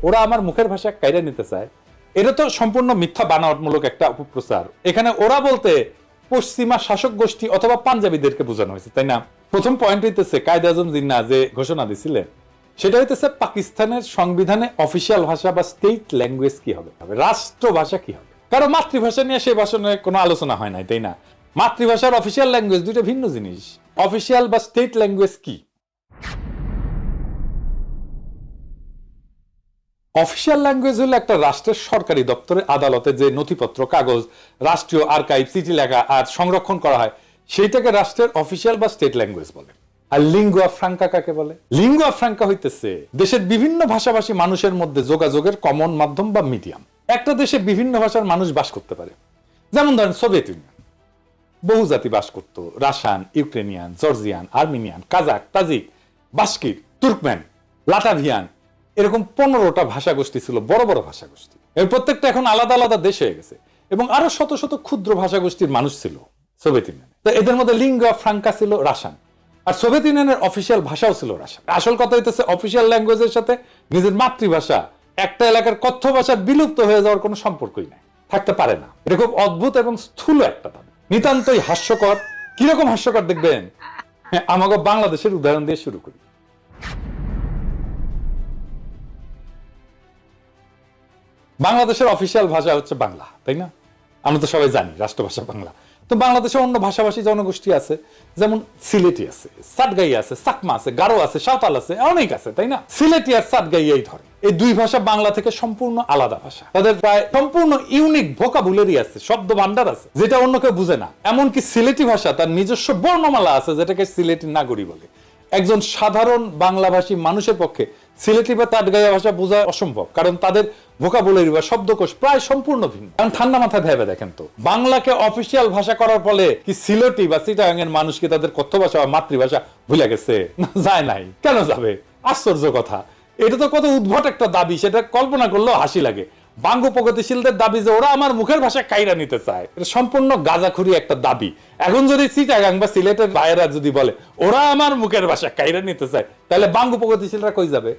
ওরা আমার মুখের ভাষা কাইরা নিতে চায়, এটা তো সম্পূর্ণ মিথ্যা বানাওয়াটমূলক একটা অপপ্রচার। এখানে ওরা বলতে পশ্চিমা শাসক গোষ্ঠী অথবা পাঞ্জাবিদেরকে বোঝানো হয়েছে, তাই না? প্রথম পয়েন্ট হইতেছে কায়েদ আজম জিন্নাহ যে ঘোষণা দিছিলেন সেটা হইতেছে পাকিস্তানের সংবিধানে অফিসিয়াল ভাষা বা স্টেট ল্যাঙ্গুয়েজ কি হবে, রাষ্ট্র ভাষা কি হবে। কারণ মাতৃভাষা নিয়ে সেই ভাষণে কোনো আলোচনা হয় নাই, তাই না? মাতৃভাষার অফিসিয়াল ল্যাঙ্গুয়েজ দুইটা ভিন্ন জিনিস। অফিসিয়াল বা স্টেট ল্যাঙ্গুয়েজ কি? অফিসিয়াল ল্যাঙ্গুয়েজ হলো একটা রাষ্ট্রের সরকারি দপ্তরে আদালতে যে নথিপত্র, কাগজ, রাষ্ট্রীয় আর্কাইভ, চিঠি লেখা আর সংরক্ষণ করা হয় সেইটাকে রাষ্ট্রের অফিসিয়াল বা স্টেট ল্যাঙ্গুয়েজ বলে। আর লিঙ্গুয়া ফ্রাঙ্কা কাকে বলে? লিঙ্গুয়া ফ্রাঙ্কা হইতেছে দেশের বিভিন্ন ভাষাভাষী মানুষের মধ্যে যোগাযোগের কমন মাধ্যম বা মিডিয়াম। একটা দেশে বিভিন্ন ভাষার মানুষ বাস করতে পারে, যেমন ধরেন সোভিয়েত ইউনিয়ন, বহু জাতি বাস করত, Russian, Ukrainian, Georgian, Armenian, Kazakh, Tajik, Bashkir, Turkmen, Latvian, এরকম 15টা ভাষা গোষ্ঠী ছিল, বড় বড় ভাষা গোষ্ঠী। এর প্রত্যেকটা এখন আলাদা আলাদা দেশ হয়ে গেছে এবং আরো শত শত ক্ষুদ্র ভাষা গোষ্ঠীর মানুষ ছিল সোভিয়েত ইউনিয়নে। তো এদের মধ্যে লিঙ্গুয়া ফ্রাঙ্কা ছিল রাশিয়ান, আর সোভিয়েত ইউনিয়নের অফিসিয়াল ভাষাও ছিল রাশিয়ান। আসল কথা হইতেছে অফিসিয়াল ল্যাঙ্গুয়েজের সাথে নিজের মাতৃভাষা, একটা এলাকার কথ্য ভাষা বিলুপ্ত হয়ে যাওয়ার কোনো সম্পর্কই নাই, থাকতে পারে না। এটা খুব অদ্ভুত এবং স্থূল একটা দাবি, নিতান্তই হাস্যকর। কিরকম হাস্যকর দেখবেন, আমাকে বাংলাদেশের উদাহরণ দিয়ে শুরু করি। বাংলাদেশের অফিসিয়াল ভাষা হচ্ছে বাংলা, তাই না? আমরা তো সবাই জানি রাষ্ট্রভাষা বাংলা। তো বাংলাদেশে অন্য ভাষাভাষী জনগোষ্ঠী আছে, যেমন সিলেটি আছে, সাতগাই আছে, চাকমা আছে, গারো আছে, সাঁওতাল আছে, অনেক আছে, তাই না? সিলেটি আর সাতগাই এই ধরে এই দুই ভাষা বাংলা থেকে সম্পূর্ণ আলাদা ভাষা। তাদের প্রায় সম্পূর্ণ ইউনিক ভোকাবুলারি আছে, শব্দ ভান্ডার আছে, যেটা অন্য কেউ বুঝে না। এমনকি সিলেটি ভাষা তার নিজস্ব বর্ণমালা আছে, যেটাকে সিলেটি নাগরী বলে। একজন সাধারণ বাংলাভাষী মানুষের পক্ষে সিলেটি বা তাটগাইয়া ভাষা বোঝা অসম্ভব, কারণ তাদের ভোকাবুলারি বা শব্দকোষ প্রায় সম্পূর্ণ ভিন্ন। কারণ ঠান্ডা মাথায় ভেবে দেখেন তো, বাংলাকে অফিসিয়াল ভাষা করার ফলে কি সিলেটি বা চিটাগাং এর মানুষ কি তাদের কথ্য ভাষা বা মাতৃভাষা ভুলে গেছে? না, যায় নাই। কেন যাবে? আশ্চর্য কথা। এটা তো কত উদ্ভট একটা দাবি, সেটা কল্পনা করলেও হাসি লাগে। বাঙ্গু প্রগতিশীলদের দাবি যে ওরা আমার মুখের ভাষা কাইরা নিতে চায়, এটা সম্পূর্ণ গাঁজাখুরি একটা দাবি। এখন যদি চিটাগাং বা সিলেটের ভাইয়েরা যদি বলে ওরা আমার মুখের ভাষা কাইরা নিতে চায়, তাহলে বাঙ্গু প্রগতিশীলরা কই যাবে?